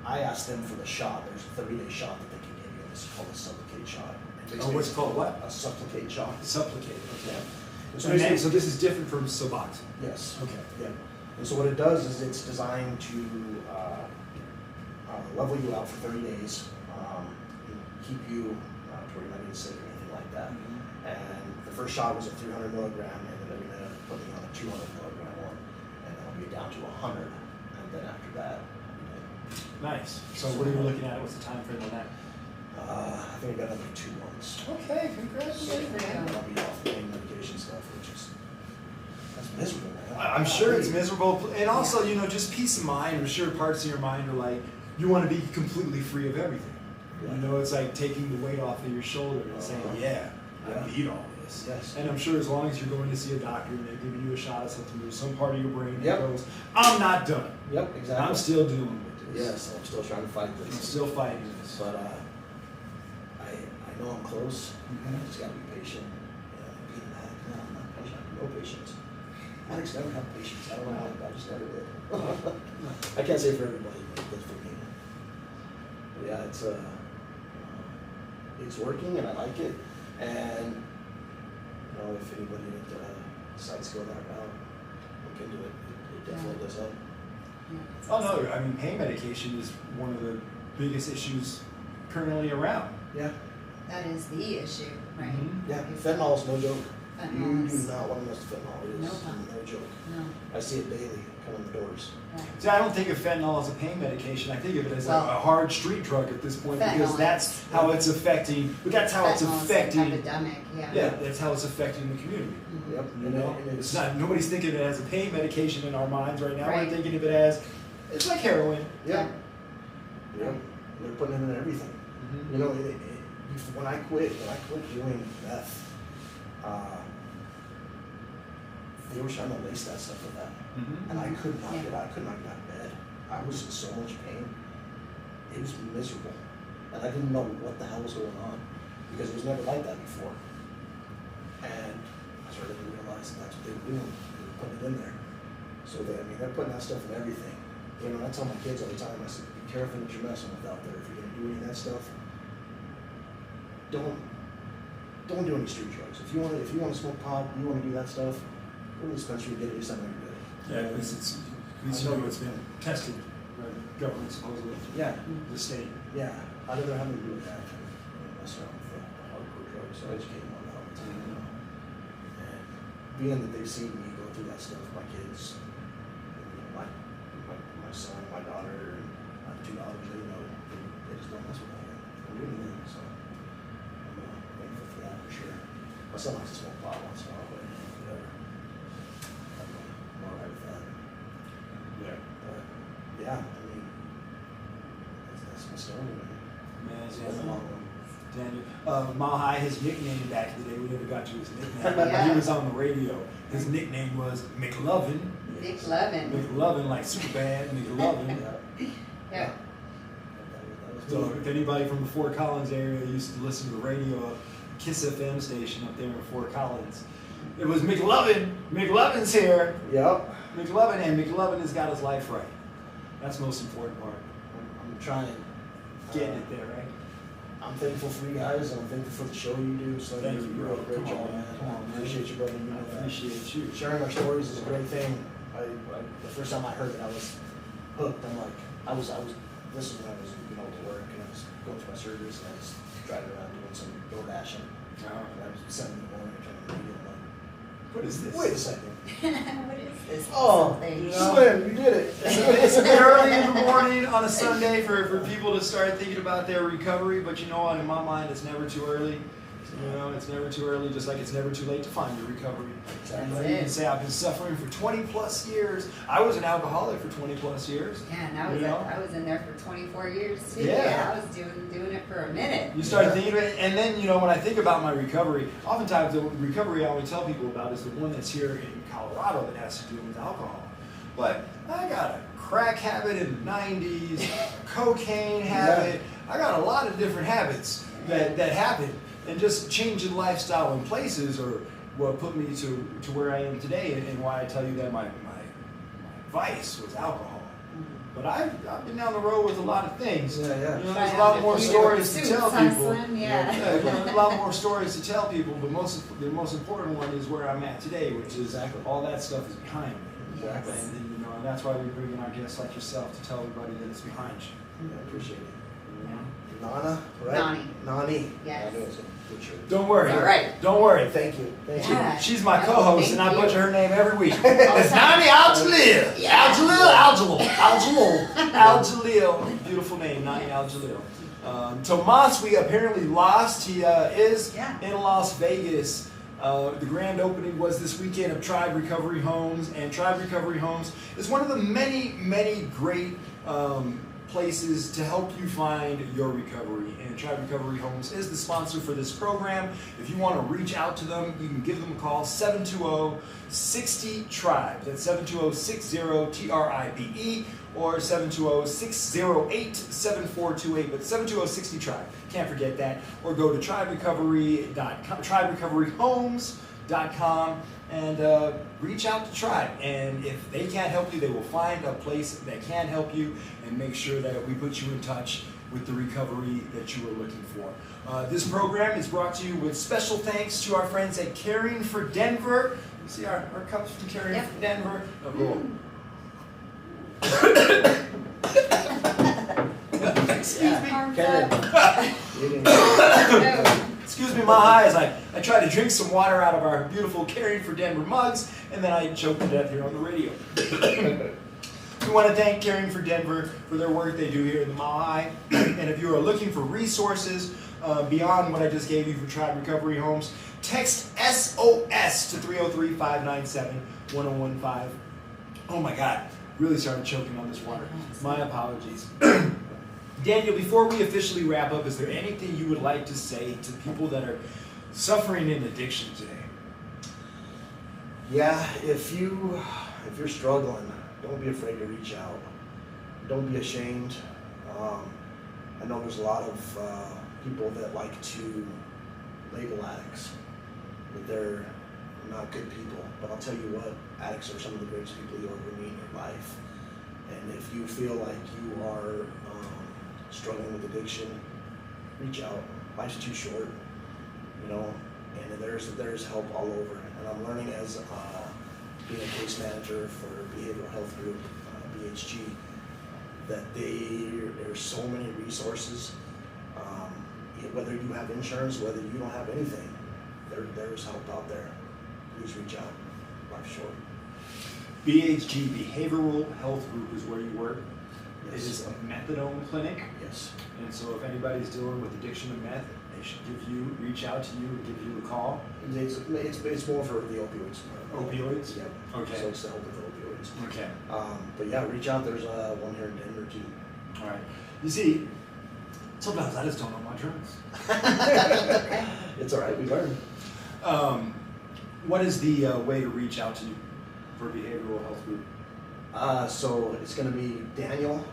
I asked them for the shot. There's a 30-day shot that they can give you, and it's called a supplicate shot. And Oh, what's it called? What? A supplicate shot. Supplicate. Okay. And So, basically- so this is different from Suboxone. Yes. Okay. Yeah. And so what it does is it's designed to level you out for 30 days, keep you to where you're not getting sick or anything like that. And the first shot was a 300 milligram, and then they're going to put me on a 200 milligram one, and then I'll be down to 100. And then after that, Nice. So what are you looking at? What's the time frame on that? I think I got another 2 months. Okay, Good congratulations. for you. And I'll be off the pain medication stuff, which is that's miserable, man. I'm sure it's miserable, and also, just peace of mind. I'm sure parts of your mind are like, you want to be completely free of everything. Yeah. It's like taking the weight off of your shoulder and saying, yeah, I Yeah. beat all this. Yes. And I'm sure as long as you're going to see a doctor and they're giving you a shot of something, there's some part of your brain that Yep. goes, I'm not done. Yep, exactly. I'm still dealing with this. Yes, I'm still trying to fight I'm this. still fighting this. But I know I'm close, and I just gotta be patient. Being an addict, no, I'm not patient. I have no patience. Addicts never have patience. I don't know how, I just never did. I can't say for everybody, but that's for me. But yeah, it's working, and I like it. And if anybody that decides to go that route, look into it. It definitely does help. Yeah, Oh no, I mean pain medication is one of the biggest issues currently around. Yeah, That is the issue, right? Mhm. yeah. Fentanyl's no joke. Fentanyl You is- do not want to mess with fentanyl. It is No fun. no joke. No, I see it daily coming in the doors. right. See, I don't think of fentanyl as a pain medication. I think of it as Well, a hard street drug at this point because fentanyl that's is- how it's affecting. But that's how it's Fentanyl is an affecting. epidemic, yeah. Yeah, that's how it's affecting the community. Mhm. Yep. You know, it's not. Nobody's thinking of it as a pain medication in our minds right now. We're Right. thinking of it as it's like heroin. Yeah. Yeah. They're putting it in everything. Mhm. You know, when I quit doing meth, they were trying to lace that stuff with that, Mhm. and I could not Yeah. get out. I could not get out of bed. I was in so much pain. It was miserable, and I didn't know what the hell was going on because it was never like that before. And I started to realize that that's what they were doing. They were putting it in there. So they're putting that stuff in everything. I tell my kids all the time. I said, be careful what you're messing with out there. If you're gonna do any of that stuff, don't do any street drugs. If you want to smoke pot, you want to do that stuff, go to the dispensary and get it. It's not gonna be good. Yeah, because it's At least you know it's been tested by the government supposedly. Yeah. The state. Yeah. How did they have to do with that? Mess around with the hardcore drugs. So I educate them on that all the time. You know? And being that they've seen me go through that stuff with my kids, you know, my son, my daughter, and I have 2 daughters. They just don't mess with that. They do anything. So I'm thankful for that for sure. My son likes to smoke pot once in a while, but whatever. I'm all right with that. Yeah. But yeah, I mean, that's my story, man. Man, It's been a long one. Daniel. Mile High, his nickname back in the day, we never got to his nickname. Yeah. He was on the radio. His nickname was McLovin. McLovin. McLovin, like Superbad, McLovin. Yeah. So if anybody from the Fort Collins area used to listen to the radio, Kiss FM station up there in Fort Collins, it was McLovin. McLovin's here. Yep. McLovin, and McLovin has got his life right. That's the most important part. I'm trying. Getting it there, right? I'm thankful for you guys, and I'm thankful for the show you do. So Thank you, you're a bro. great Come on, job, man. Come on, man. Appreciate you, brother. You know I that. appreciate you. Sharing our stories is a great thing. The first time I heard it, I was hooked. I'm like, this is when I was, to work, and I was going to my service, and I was driving around doing some door dashing. And I was 7 in the morning trying to read it. I'm like, What is this? wait a second. What is this? Oh, Something. Slim, you did it. It's a bit early in the morning on a Sunday for people to start thinking about their recovery, but you know what, in my mind, it's never too early. You know, it's never too early, just like it's never too late to find your recovery. Exactly. And you can say, I've been suffering for 20 plus years. I was an alcoholic for 20 plus years. Yeah, and I was in there for 24 years too. Yeah. I was doing it for a minute. You start thinking of it, and then, when I think about my recovery, oftentimes the recovery I always tell people about is the one that's here in Colorado that has to do with alcohol. But I got a crack habit in the 90s, a cocaine habit. I got a lot of different habits that happened. And just changing lifestyle and places are what put me to where I am today, and why I tell you that my vice was alcohol. But I've been down the road with a lot of things. Yeah. There's a lot more stories to tell people. Yeah. A lot more stories to tell people, but the most important one is where I'm at today, which is all that stuff is behind me. Exactly. And that's why we bring in our guests like yourself to tell everybody that it's behind you. I appreciate it. Yeah. Nana, right? Nani. Yes. Nani is a good shirt. Don't worry. All right. Don't worry. Thank you. Yeah. She's my Oh, co-host, and thank I you. butcher her name every week. It's Nani Al-Jalil. Yeah. Al-Jalil. Beautiful name, Nani Al-Jalil. Tomas, we apparently lost. He is in Las Vegas. The grand opening was this weekend of Tribe Recovery Homes, and Tribe Recovery Homes is one of the many, many great places to help you find your recovery. And Tribe Recovery Homes is the sponsor for this program. If you want to reach out to them, you can give them a call, 720-60-TRIBE. That's 720-60-TRIBE or 720-608-7428. But 720-60-TRIBE. Can't forget that. Or go to triberecoveryhomes.com and reach out to Tribe. And if they can't help you, they will find a place that can help you and make sure that we put you in touch with the recovery that you are looking for. This program is brought to you with special thanks to our friends at Caring for Denver. You see our cups from Caring for Denver. Oh, cool. Excuse me. Excuse me, my eyes. I tried to drink some water out of our beautiful Caring for Denver mugs, and then I choked to death here on the radio. We want to thank Caring for Denver for their work they do here in the Mile High. And if you are looking for resources beyond what I just gave you for Tribe Recovery Homes, text SOS to 303-597-1015. Oh my God, really started choking on this water. My apologies. Daniel, before we officially wrap up, is there anything you would like to say to people that are suffering in addiction today? Yeah, if you're struggling, don't be afraid to reach out. Don't be ashamed. I know there's a lot of people that like to label addicts, but they're not good people. But I'll tell you what, addicts are some of the greatest people you'll ever meet in your life. And if you feel like you are struggling with addiction, reach out. Life's too short, and there's help all over. And I'm learning as being a case manager for a behavioral health group. BHG, that there's so many resources. Whether you have insurance, whether you don't have anything, there's help out there. Please reach out. Life's short. BHG, Behavioral Health Group, is where you work. It Yes. is a methadone clinic, Yes. and so if anybody's dealing with addiction to meth, they should reach out to you and give you a call. It's more for the opioids. Opioids? Yep. Okay. So it's to help with opioids. Okay. But yeah, reach out. There's one here in Denver too. All right. You see, sometimes I just don't know my drugs. It's all right. We learn. What is the way to reach out to you for Behavioral Health Group? So it's going to be Daniel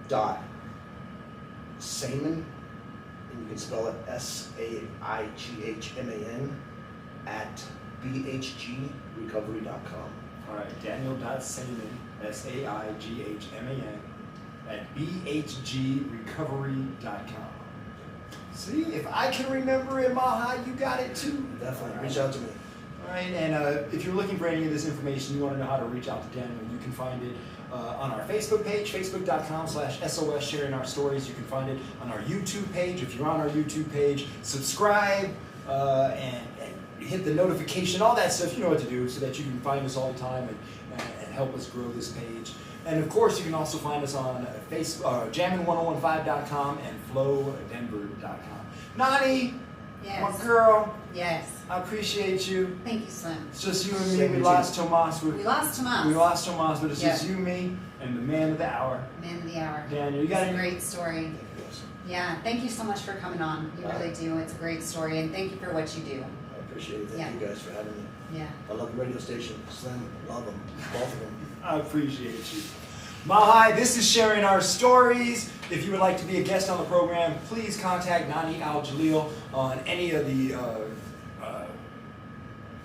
dot Saighman, and you can spell it Saighman at bhgrecovery.com. All right, Daniel.Saighman, Saighman, at bhgrecovery.com. See, if I can remember it, Maha, you got it too. Definitely. All Reach right. out to me. All right, and if you're looking for any of this information, you want to know how to reach out to Daniel, you can find it on our Facebook page, facebook.com/SOS Sharing Our Stories. You can find it on our YouTube page. If you're on our YouTube page, subscribe and hit the notification, all that stuff. You know what to do so that you can find us all the time and help us grow this page. And of course, you can also find us on jammin1015.com and flowdenver.com. Nani, Yes. my girl, Yes. I appreciate you. Thank you, Slim. It's just you and me. Same We with lost Tomas. We lost Tomas. We lost Tomas, but it's just Yeah. you, me, and the man of the hour, Man of the hour. Daniel. You got It's a any? great story. Yes. Yeah, thank you so much for coming on. You really do. It's a great story, and thank you for what you do. I appreciate it. Thank Yeah. you guys for having me. Yeah. I love the radio station. Slim, love them. Both of them. I appreciate you. Mahai, this is Sharing Our Stories. If you would like to be a guest on the program, please contact Nani Al-Jalil on any of the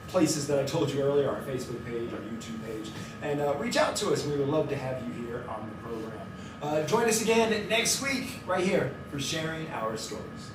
places that I told you earlier, our Facebook page, our YouTube page, and reach out to us. We would love to have you here on the program. Join us again next week, right here, for Sharing Our Stories.